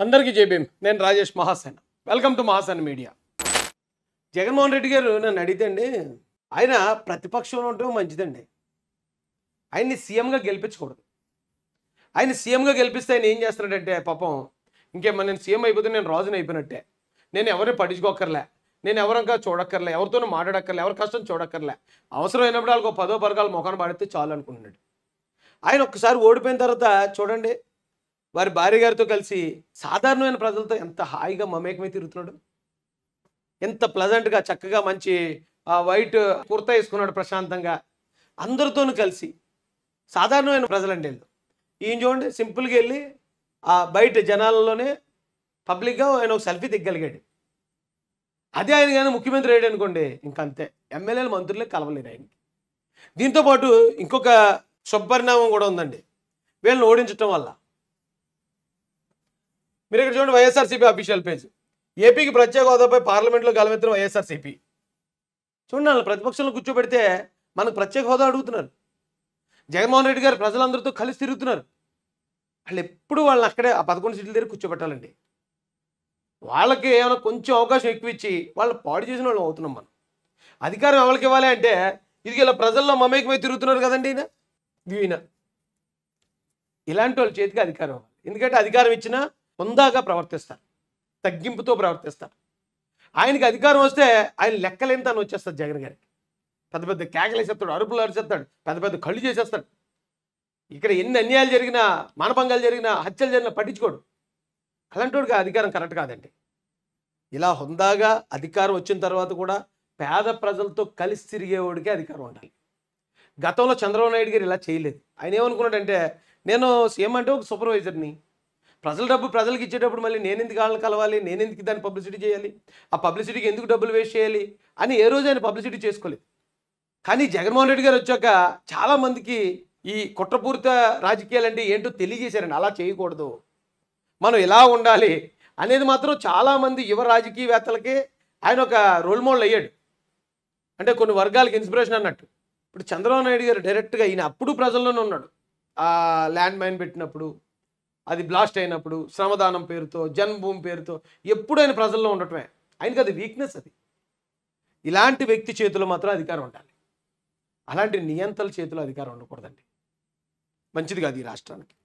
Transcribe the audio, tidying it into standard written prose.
అందరికీ జై భీమ్. నేను Rajesh Mahasena. Welcome to Mahasena media. Jaganmohan Reddy గారు నన్ను అడిగితే అండి, ఆయన ప్రతిపక్షంలో ఉండటం మంచిదండి. ఆయన్ని సీఎంగా గెలిపించకూడదు. ఆయన సీఎంగా గెలిపిస్తే ఆయన ఏం చేస్తున్నాడంటే పాపం ఇంకేమన్నా నేను సీఎం అయిపోతే నేను రాజుని అయిపోయినట్టే. నేను ఎవరిని పట్టించుకోక్కర్లే, నేను ఎవరంకా చూడక్కర్లే, ఎవరితోనూ మాట్లాడక్కర్లే, ఎవరి కష్టం చూడక్కర్లే, అవసరమైనప్పుడు వాళ్ళకి 10 పరకాలు మొఖాన్ని పడితే చాలు అనుకుంటున్నాడు. ఆయన ఒక్కసారి ఓడిపోయిన తర్వాత చూడండి, వారి భార్య గారితో కలిసి సాధారణమైన ప్రజలతో ఎంత హాయిగా మమేకమై తిరుగుతున్నాడు. ఎంత ప్లజెంట్గా చక్కగా మంచి వైట్ కుర్తా వేసుకున్నాడు ప్రశాంతంగా అందరితోనూ కలిసి. సాధారణమైన ప్రజలండి వీళ్ళు. ఈయన చూడండి సింపుల్గా వెళ్ళి బయట జనాలలోనే పబ్లిక్గా ఆయన ఒక సెల్ఫీ దిగ్గలిగాడు. అదే ఆయన కానీ ముఖ్యమంత్రి అయ్యాడు అనుకోండి, ఇంకంతే ఎమ్మెల్యేలు మంత్రులే కలవలేరు ఆయనకి. దీంతోపాటు ఇంకొక శుభపరిణామం కూడా ఉందండి వీళ్ళని ఓడించడం వల్ల. మీరు ఇక్కడ చూడండి, వైఎస్ఆర్సీపీ అఫీషియల్ పేజ్. ఏపీకి ప్రత్యేక హోదాపై పార్లమెంట్లో గలమెత్తిన వైఎస్ఆర్సీపీ. చూడండి, వాళ్ళు ప్రతిపక్షంలో కూర్చోబెడితే మనకు ప్రత్యేక హోదా అడుగుతున్నారు. జగన్మోహన్ రెడ్డి గారు ప్రజలందరితో కలిసి తిరుగుతున్నారు. వాళ్ళు ఎప్పుడు వాళ్ళని అక్కడే ఆ 11 సీట్ల దగ్గర కూర్చోబెట్టాలండి. వాళ్ళకి ఏమైనా కొంచెం అవకాశం ఎక్కువ ఇచ్చి వాళ్ళని పాడు చేసిన వాళ్ళు అవుతున్నాం మనం. అధికారం ఎవరికి ఇవ్వాలి అంటే, ఇది ఇలా ప్రజల్లో మమేకమై తిరుగుతున్నారు కదండి ఈయన. ఇలాంటి వాళ్ళ చేతికి అధికారం ఇవ్వాలి. ఎందుకంటే అధికారం ఇచ్చినా హుందాగా ప్రవర్తిస్తారు, తగ్గింపుతో ప్రవర్తిస్తారు. ఆయనకి అధికారం వస్తే ఆయన లెక్కలేని తను వచ్చేస్తాడు. జగన్ గారికి పెద్ద పెద్ద కేకలు వేసేస్తాడు, అరుపులు అరిచేస్తాడు, పెద్ద పెద్ద కళ్ళు చేసేస్తాడు. ఇక్కడ ఎన్ని అన్యాయాలు జరిగినా, మానభంగాలు జరిగినా, హత్యలు జరిగినా పట్టించుకోడు. అలాంటి వాడికి అధికారం కరెక్ట్ కాదండి. ఇలా హుందాగా అధికారం వచ్చిన తర్వాత కూడా పేద ప్రజలతో కలిసి తిరిగేవాడికి అధికారం ఉండాలి. గతంలో చంద్రబాబు నాయుడు గారు ఇలా చేయలేదు. ఆయన ఏమనుకున్నాడంటే, నేను సీఎం అంటే ఒక సూపర్వైజర్ని, ప్రజల డబ్బు ప్రజలకు ఇచ్చేటప్పుడు మళ్ళీ నేను ఎందుకు వాళ్ళని కలవాలి, నేను ఎందుకు దాన్ని పబ్లిసిటీ చేయాలి, ఆ పబ్లిసిటీకి ఎందుకు డబ్బులు వేస్ట్ చేయాలి అని ఏ రోజు ఆయన పబ్లిసిటీ చేసుకోలేదు. కానీ జగన్మోహన్ రెడ్డి గారు వచ్చాక చాలామందికి ఈ కుట్రపూరిత రాజకీయాలు అంటే ఏంటో తెలియజేశారండి. అలా చేయకూడదు, మనం ఇలా ఉండాలి అనేది మాత్రం చాలామంది యువ రాజకీయవేత్తలకి ఆయన ఒక రోల్ మోడల్ అయ్యాడు. అంటే కొన్ని వర్గాలకి ఇన్స్పిరేషన్ అన్నట్టు. ఇప్పుడు చంద్రబాబు నాయుడు గారు డైరెక్ట్గా ఈయన అప్పుడు ప్రజల్లోనే ఉన్నాడు. ఆ ల్యాండ్ మైన్ పెట్టినప్పుడు, అది బ్లాస్ట్ అయినప్పుడు, శ్రమదానం పేరుతో, జన్మభూమి పేరుతో ఎప్పుడు ఆయన ప్రజల్లో ఉండటమే. ఆయనకి అది వీక్నెస్. అది ఇలాంటి వ్యక్తి చేతిలో మాత్రం అధికారం ఉండాలి. అలాంటి నియంత్రణ చేతిలో అధికారం ఉండకూడదండి. మంచిది కాదు ఈ రాష్ట్రానికి.